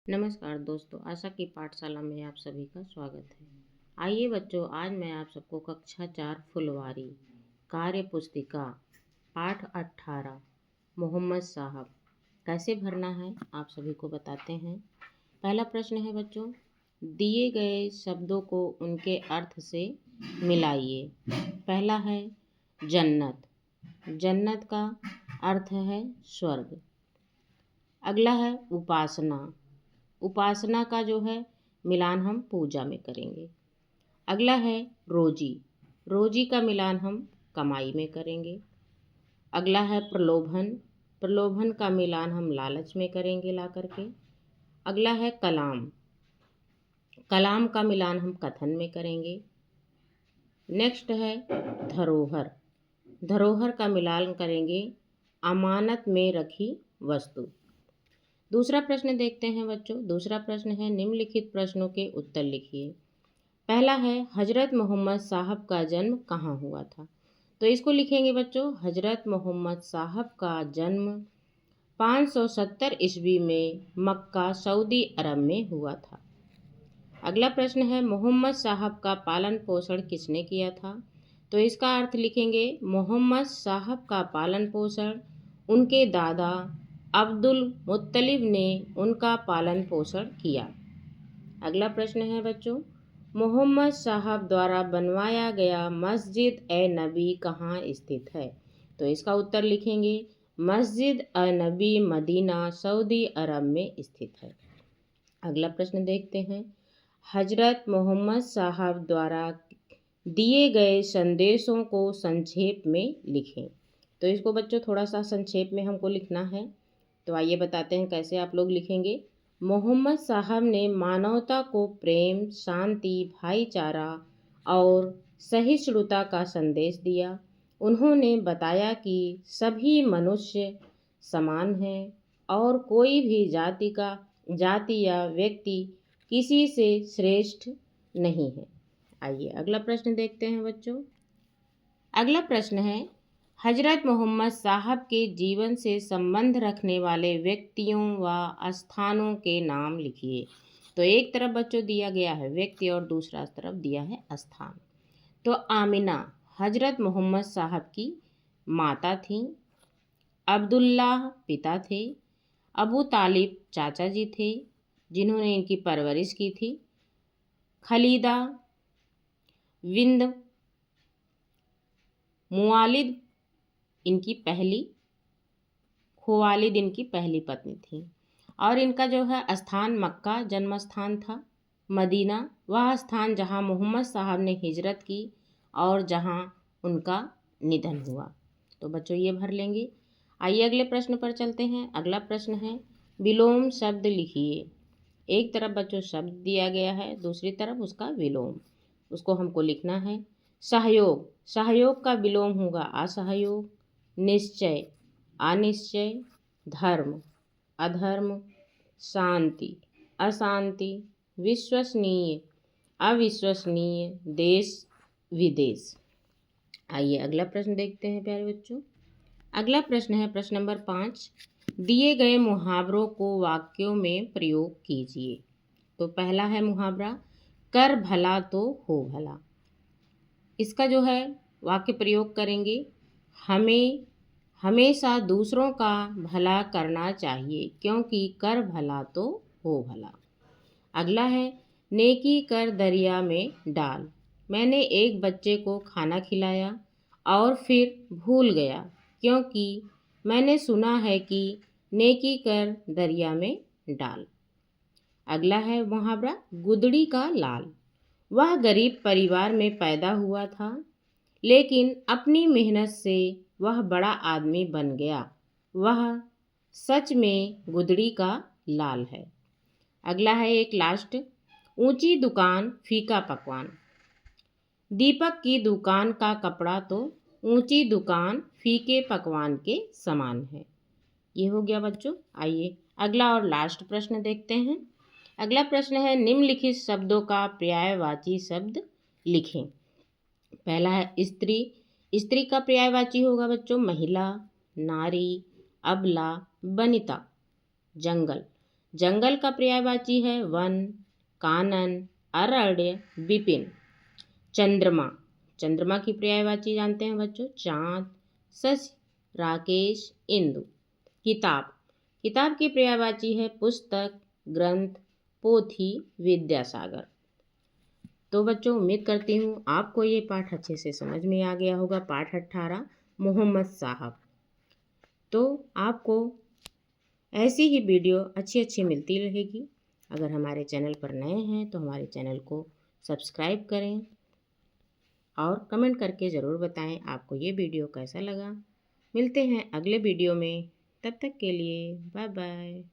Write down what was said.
नमस्कार दोस्तों, आशा की पाठशाला में आप सभी का स्वागत है। आइए बच्चों, आज मैं आप सबको कक्षा 4 फुलवारी कार्य पुस्तिका पाठ 18 मोहम्मद साहब कैसे भरना है आप सभी को बताते हैं। पहला प्रश्न है बच्चों, दिए गए शब्दों को उनके अर्थ से मिलाइए। पहला है जन्नत। जन्नत का अर्थ है स्वर्ग। अगला है उपासना। उपासना का जो है मिलान हम पूजा में करेंगे। अगला है रोजी। रोजी का मिलान हम कमाई में करेंगे। अगला है प्रलोभन। प्रलोभन का मिलान हम लालच में करेंगे ला करके। अगला है कलाम। कलाम का मिलान हम कथन में करेंगे। नेक्स्ट है धरोहर। धरोहर का मिलान करेंगे अमानत में रखी वस्तु। दूसरा प्रश्न देखते हैं बच्चों। दूसरा प्रश्न है निम्नलिखित प्रश्नों के उत्तर लिखिए। पहला है हजरत मोहम्मद साहब का जन्म कहाँ हुआ था। तो इसको लिखेंगे बच्चों, हजरत मोहम्मद साहब का जन्म 570 ईस्वी में मक्का सऊदी अरब में हुआ था। अगला प्रश्न है मोहम्मद साहब का पालन पोषण किसने किया था। तो इसका अर्थ लिखेंगे मोहम्मद साहब का पालन पोषण उनके दादा अब्दुल मुत्तलिब ने उनका पालन पोषण किया। अगला प्रश्न है बच्चों, मोहम्मद साहब द्वारा बनवाया गया मस्जिद ए नबी कहाँ स्थित है। तो इसका उत्तर लिखेंगे मस्जिद ए नबी मदीना सऊदी अरब में स्थित है। अगला प्रश्न देखते हैं, हजरत मोहम्मद साहब द्वारा दिए गए संदेशों को संक्षेप में लिखें। तो इसको बच्चों थोड़ा सा संक्षेप में हमको लिखना है। तो आइए बताते हैं कैसे आप लोग लिखेंगे। मोहम्मद साहब ने मानवता को प्रेम, शांति, भाईचारा और सहिष्णुता का संदेश दिया। उन्होंने बताया कि सभी मनुष्य समान हैं और कोई भी जाति या व्यक्ति किसी से श्रेष्ठ नहीं है। आइए अगला प्रश्न देखते हैं बच्चों। अगला प्रश्न है हजरत मोहम्मद साहब के जीवन से संबंध रखने वाले व्यक्तियों व स्थानों के नाम लिखिए। तो एक तरफ बच्चों दिया गया है व्यक्ति और दूसरा तरफ दिया है स्थान। तो आमिना हजरत मोहम्मद साहब की माता थी। अब्दुल्लाह पिता थे। अबू तालिब चाचा जी थे जिन्होंने इनकी परवरिश की थी। खलीदा विंद मुआलिद खुवालिद इनकी पहली पत्नी थी। और इनका जो है स्थान मक्का जन्म स्थान था। मदीना वह स्थान जहां मोहम्मद साहब ने हिजरत की और जहां उनका निधन हुआ। तो बच्चों ये भर लेंगे। आइए अगले प्रश्न पर चलते हैं। अगला प्रश्न है विलोम शब्द लिखिए। एक तरफ बच्चों शब्द दिया गया है, दूसरी तरफ उसका विलोम, उसको हमको लिखना है। सहयोग, सहयोग का विलोम होगा असहयोग। निश्चय, अनिश्चय। धर्म, अधर्म। शांति, अशांति। विश्वसनीय, अविश्वसनीय। देश, विदेश। आइए अगला प्रश्न देखते हैं प्यारे बच्चों। अगला प्रश्न है प्रश्न नंबर 5, दिए गए मुहावरों को वाक्यों में प्रयोग कीजिए। तो पहला है मुहावरा कर भला तो हो भला। इसका जो है वाक्य प्रयोग करेंगे हमें हमेशा दूसरों का भला करना चाहिए क्योंकि कर भला तो हो भला। अगला है नेकी कर दरिया में डाल। मैंने एक बच्चे को खाना खिलाया और फिर भूल गया क्योंकि मैंने सुना है कि नेकी कर दरिया में डाल। अगला है मुहावरा गुदड़ी का लाल। वह गरीब परिवार में पैदा हुआ था लेकिन अपनी मेहनत से वह बड़ा आदमी बन गया। वह सच में गुदड़ी का लाल है। अगला है एक लास्ट, ऊंची दुकान फीका पकवान। दीपक की दुकान का कपड़ा तो ऊंची दुकान फीके पकवान के समान है। ये हो गया बच्चों। आइए अगला और लास्ट प्रश्न देखते हैं। अगला प्रश्न है निम्नलिखित शब्दों का पर्यायवाची शब्द लिखें। पहला है स्त्री। स्त्री का पर्यायवाची होगा बच्चों महिला, नारी, अबला, वनिता। जंगल, जंगल का पर्यायवाची है वन, कानन, अरण्य, विपिन। चंद्रमा, चंद्रमा की पर्यायवाची जानते हैं बच्चों, चांद, शशि, राकेश, इंदु। किताब, किताब की पर्यायवाची है पुस्तक, ग्रंथ, पोथी, विद्यासागर। तो बच्चों उम्मीद करती हूँ आपको ये पाठ अच्छे से समझ में आ गया होगा। पाठ 18 मोहम्मद साहब। तो आपको ऐसी ही वीडियो अच्छी अच्छी मिलती रहेगी। अगर हमारे चैनल पर नए हैं तो हमारे चैनल को सब्सक्राइब करें और कमेंट करके ज़रूर बताएं आपको ये वीडियो कैसा लगा। मिलते हैं अगले वीडियो में, तब तक के लिए बाय बाय।